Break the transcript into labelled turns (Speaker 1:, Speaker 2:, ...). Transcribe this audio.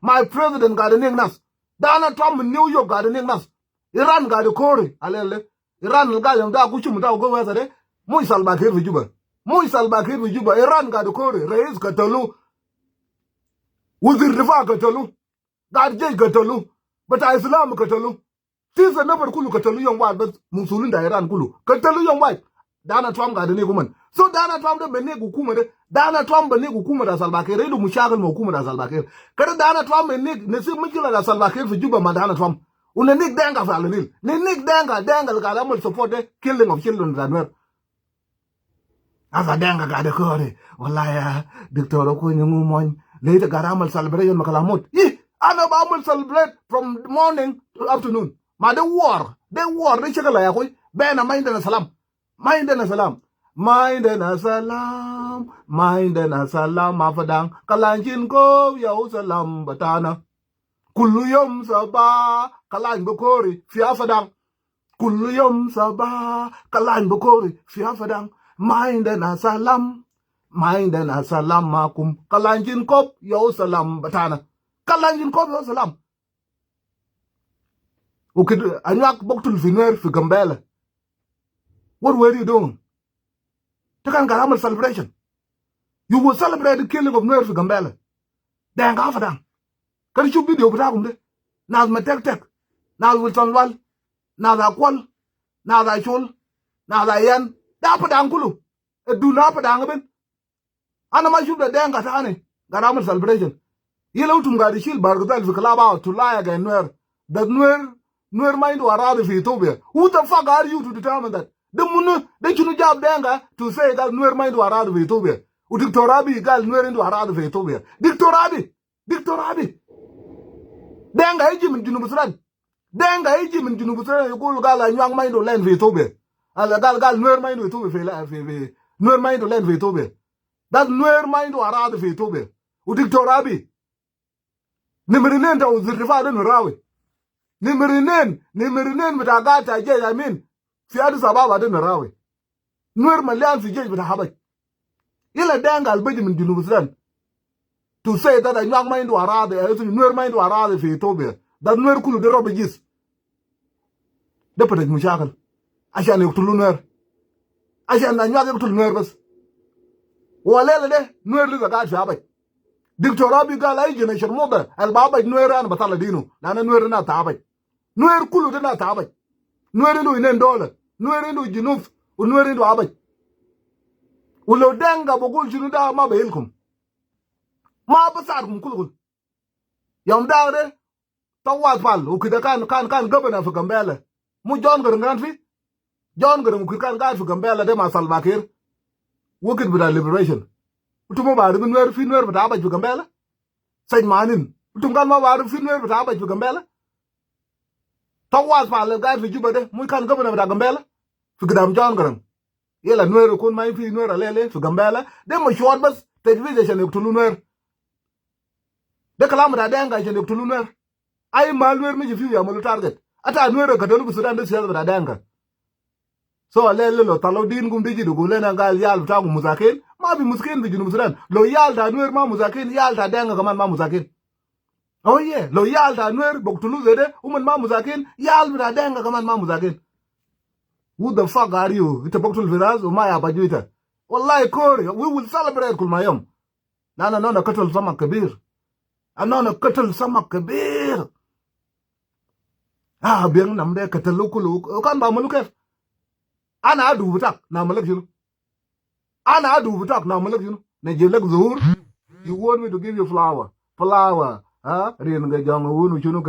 Speaker 1: My president got a ning nas. Donald Trump in New York got a ning nas. Iran got a Corey. Alele. Iran got him da kuchum da go wazare. Muy salbakir fi Juba. Muy salbakir fi Juba. Iran got a Corey. Reis Katalu. Wuzir Rifa Katalu. God J Katalu. But Islam Katalu. Since the number Kulu Katalu young white, but Musulin da Iran Kulu. Katalu young white. Donald Trump got a nig woman. So Donald Trump the benig hukumade. Donald Trump benig hukuma da Salbakir. Redu mushakal mo hukuma da Salbakir. Kada Donald Trump benig nesi mikila da Salbakir fi Juba ma Donald Trump. Una nig denga fa alanil. Ni nig denga the support the killing of children that were. As a denga got a curry. Walaya, Dictor Okony Mumoy. Later got amal celebration makalamut. I know about celebrate from morning to afternoon. Ma the war. They check a way. Ben a mind and a salam. Mind and a salam. Mind and a salam. Mind and a salam. Mafadang. Kalanjin go. Yaw salam batana. Kuluyom Sabah, Kalan Bokori, Fiafadang. Kuluyom Sabah, Kalan Bokori, Fiafadang. Mind and Asalam, Mind and Asalam Makum, Kalanjin Kop, Yo Salam Batana. Kalanjin Kop, Yo Salam. Okay, Anyak Boktul Finwer for Gambela. What were you doing? Takan Garamal celebration. You will celebrate the killing of Nuer for Gambela. Dang Afadang. Can you video with now my tek, now with Tonwal, now the Qual, now the Chol, now the Yan, Dapa Dankulu, a do not put Angabin. Anama shoot the dang Gatani, Garamal celebration. Yellow to the shield Bargotel to club out to lie again where the Nuer mind to around of Ethiopia. Who the fuck are you to determine that? The Munu, they should job Danga to say that Nuer mind to around of Ethiopia. Udictorabi gal Nuer into around of Ethiopia. Dictorabi. Denga Egypt in Junubusran. Denga Egypt in Junubusran, you go gal and young mind to land Ethiopia. And the gal Nuer mind to Ethiopia. Nuer mind to land Ethiopia. That Nuer mind to around of Ethiopia. Udictorabi. Nimerinen to the river in Rawi. Nimerinen with Agata Jay, I mean, Fiadis Ababa in Rawi. Nuer Malian Fijay with a habit. Ila Denga Benjamin Junubusran. To say that a young mind to Arad, a Nuer mind to Arad for Ethiopia, that Nuer Kulu the Robegis. The Patek Mushakal. I shall look to Lunar. I shall not to nervous. Walele, Nuer is a guy Shabbat. Dictor Rabi Gal Generation Mother, and Baba Nuer and Bataladino, Nana Nuer not Tabai. Nuer Kulu did not Tabai. Nuer into in $10, Nuer into Junuf, Nuer into Abai. Ulo Danga Bogul Junuda Maba Ilkum. Ma basar kum kulul yam daare tawat pal u kida kan governor for Gambela mu John Garang fi John Garang ku kan fi Gambela de ma Salbakir wukit bi liberation utumo ba de Nuer fi Nuer ba ba fi Gambela sañ manin utum kan ma ba fi Nuer ba ba fi Gambela tawat pal ga fi Juba de mu kan governor ba Gambela fi gidam John Garang yela Nuer kun mai fi Nuer lele fi Gambela de mo short bas television e tulu Nuer de kalam da danga jene to lunar ay malwer mi fi ya malu target ata Nuer ka dolu Sudan de siyasa da danga so lele lo talo din gum de jidu gulena gal yal ta gum muzakin ma bi muskin bi junu Sudan lo yal da Nuer ma muzakin yal da danga kaman ma muzakin oh yeah lo yal da Nuer bok tulu zede uman ma muzakin yal da danga kaman ma muzakin who the fuck are you ita bok tul firaz o ma ya bajuita wallahi kori we will celebrate kul mayam nana nona katul sama kabir أنا قتل سمك كبير بيان نمدة قتلوا كله كان بعملوا كيف أنا أدو بتاعك نعملك شنو أنا أدو بتاعك نعملك شنو نجيب لك زهور you want me to give you flower رين جانغون وشنو